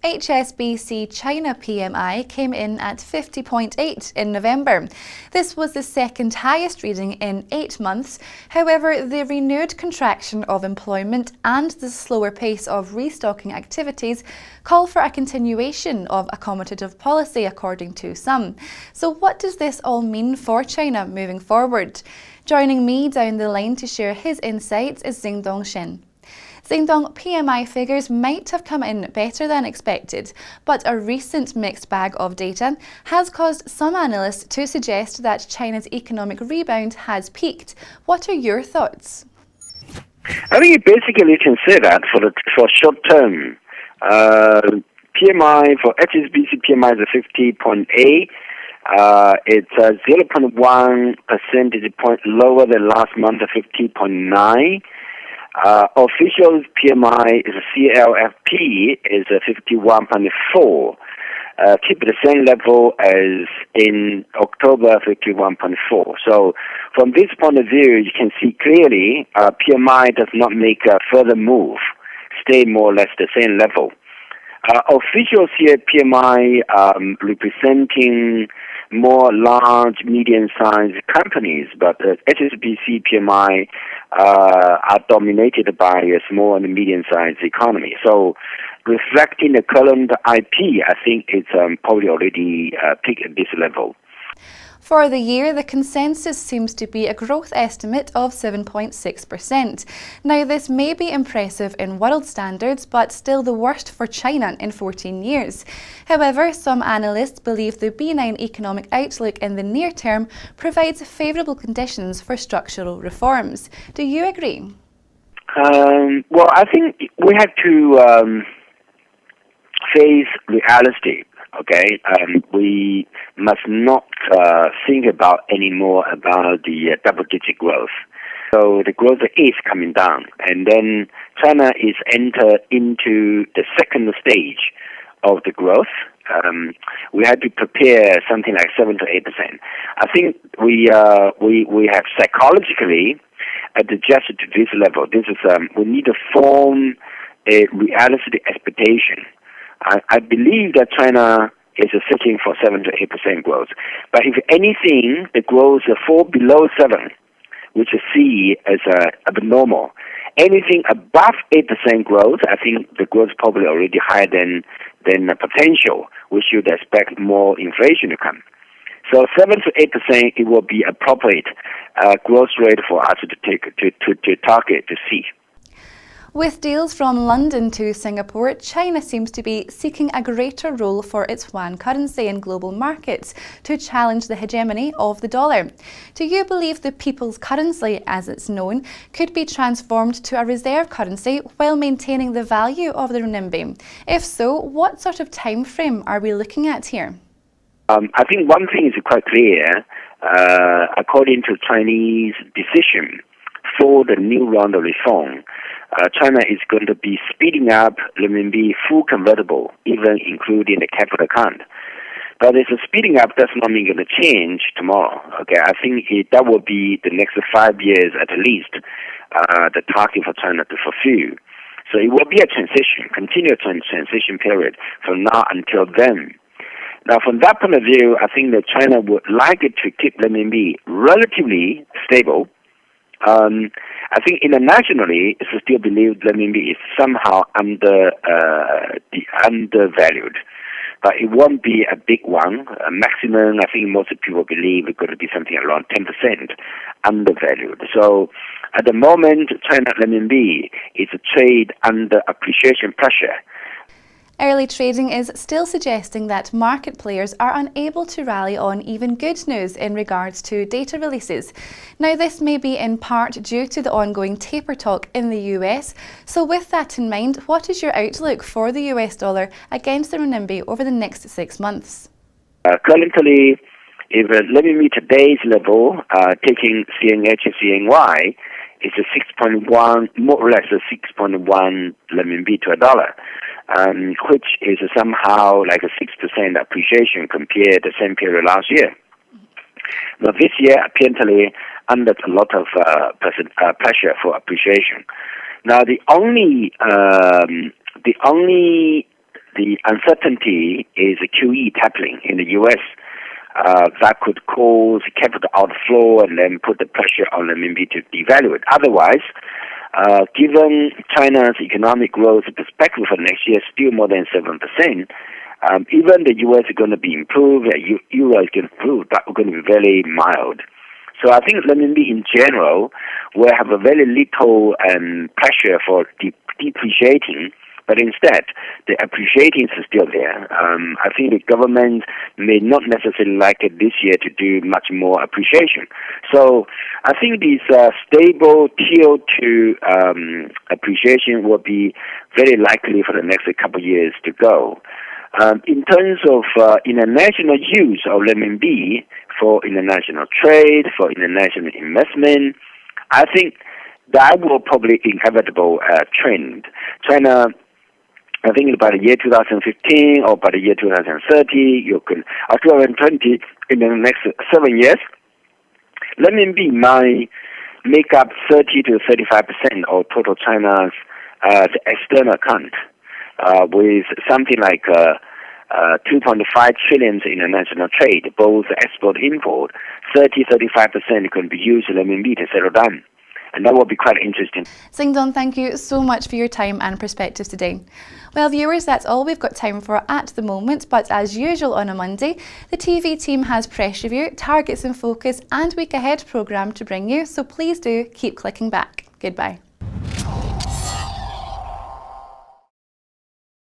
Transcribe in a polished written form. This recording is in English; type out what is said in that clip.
HSBC China PMI came in at 50.8 in November. This was the second highest reading in 8 months. However, the renewed contraction of employment and the slower pace of restocking activities call for a continuation of accommodative policy, according to some. So what does this all mean for China moving forward? Joining me down the line to share his insights is Xingdong Chen. Xingdong, PMI figures might have come in better than expected, but a recent mixed bag of data has caused some analysts to suggest that China's economic rebound has peaked. What are your thoughts? I think basically you can say that for short term. PMI for HSBC PMI is a 50.8. It's 0.1 percentage point lower than last month, at 50.9. Official PMI is a CLFP is a 51.4. Keep the same level as in October, 51.4. So from this point of view, you can see clearly PMI does not make a further move, stay more or less the same level. Official PMI representing more large, medium-sized companies, but HSBC PMI are dominated by a small and medium-sized economy. So reflecting the current IP, I think it's probably already peaked at this level. For the year, the consensus seems to be a growth estimate of 7.6%. Now, this may be impressive in world standards, but still the worst for China in 14 years. However, some analysts believe the benign economic outlook in the near term provides favourable conditions for structural reforms. Do you agree? Well, I think we have to face reality. Okay, we must not think about anymore about the double-digit growth. So the growth is coming down, and then China is entered into the second stage of the growth. We had to prepare something like 7 to 8%. I think we have psychologically adjusted to this level. This is we need to form a realistic expectation. I believe that China is seeking for 7 to 8% growth. But if anything, the growth fall below 7, which is see as abnormal. Anything above 8% growth, I think the growth is probably already higher than the potential. We should expect more inflation to come. So 7 to 8%, it will be appropriate growth rate for us to target to see. With deals from London to Singapore, China seems to be seeking a greater role for its yuan currency in global markets to challenge the hegemony of the dollar. Do you believe the people's currency, as it's known, could be transformed to a reserve currency while maintaining the value of the renminbi? If so, what sort of time frame are we looking at here? I think one thing is quite clear. According to Chinese decision for the new round of reform, China is going to be speeding up renminbi full convertible, even including the capital account. But it's a speeding up does not mean going to change tomorrow. Okay, I think that will be the next 5 years at least, the target for China to fulfill. So it will be a continuous transition period from now until then. Now, from that point of view, I think that China would like it to keep renminbi relatively stable. I think internationally, it's still believed renminbi is somehow undervalued, but it won't be a big one. Maximum, I think most people believe it's going to be something around 10% undervalued. So at the moment, China renminbi is a trade under appreciation pressure. Early trading is still suggesting that market players are unable to rally on even good news in regards to data releases. Now, this may be in part due to the ongoing taper talk in the US. So with that in mind, what is your outlook for the US dollar against the renminbi over the next 6 months? Currently, if renminbi today's level, taking CNH and CNY, is a 6.1, more or less a 6.1 renminbi to a dollar. Which is somehow like a 6% appreciation compared to the same period last year. Now this year, apparently, under a lot of pressure for appreciation. Now the only the uncertainty is a QE tapering in the U.S. That could cause capital outflow and then put the pressure on the renminbi to devalue it. Otherwise, given China's economic growth perspective for next year, still more than 7%, even the U.S. is going to be improved, Euro is going to improve, but we're going to be very mild. So I think renminbi in general will have a very little pressure for depreciating, but instead the appreciating is still there. I think the government may not necessarily like it this year to do much more appreciation. So I think this stable Tier 2 appreciation will be very likely for the next couple of years to go. In terms of international use of renminbi for international trade, for international investment, I think that will probably inevitable trend. China, I think by the year 2015 or by the year 2030, or 2020, in the next 7 years, renminbi might make up 30 to 35% of total China's external account, with something like 2.5 trillion in international trade, both export-import. 30-35% can be used in renminbi to settle down. And that will be quite interesting. Xingdong, thank you so much for your time and perspective today. Well, viewers, that's all we've got time for at the moment, but as usual on a Monday, the TV team has Press Review, Targets in Focus and Week Ahead programme to bring you, so please do keep clicking back. Goodbye.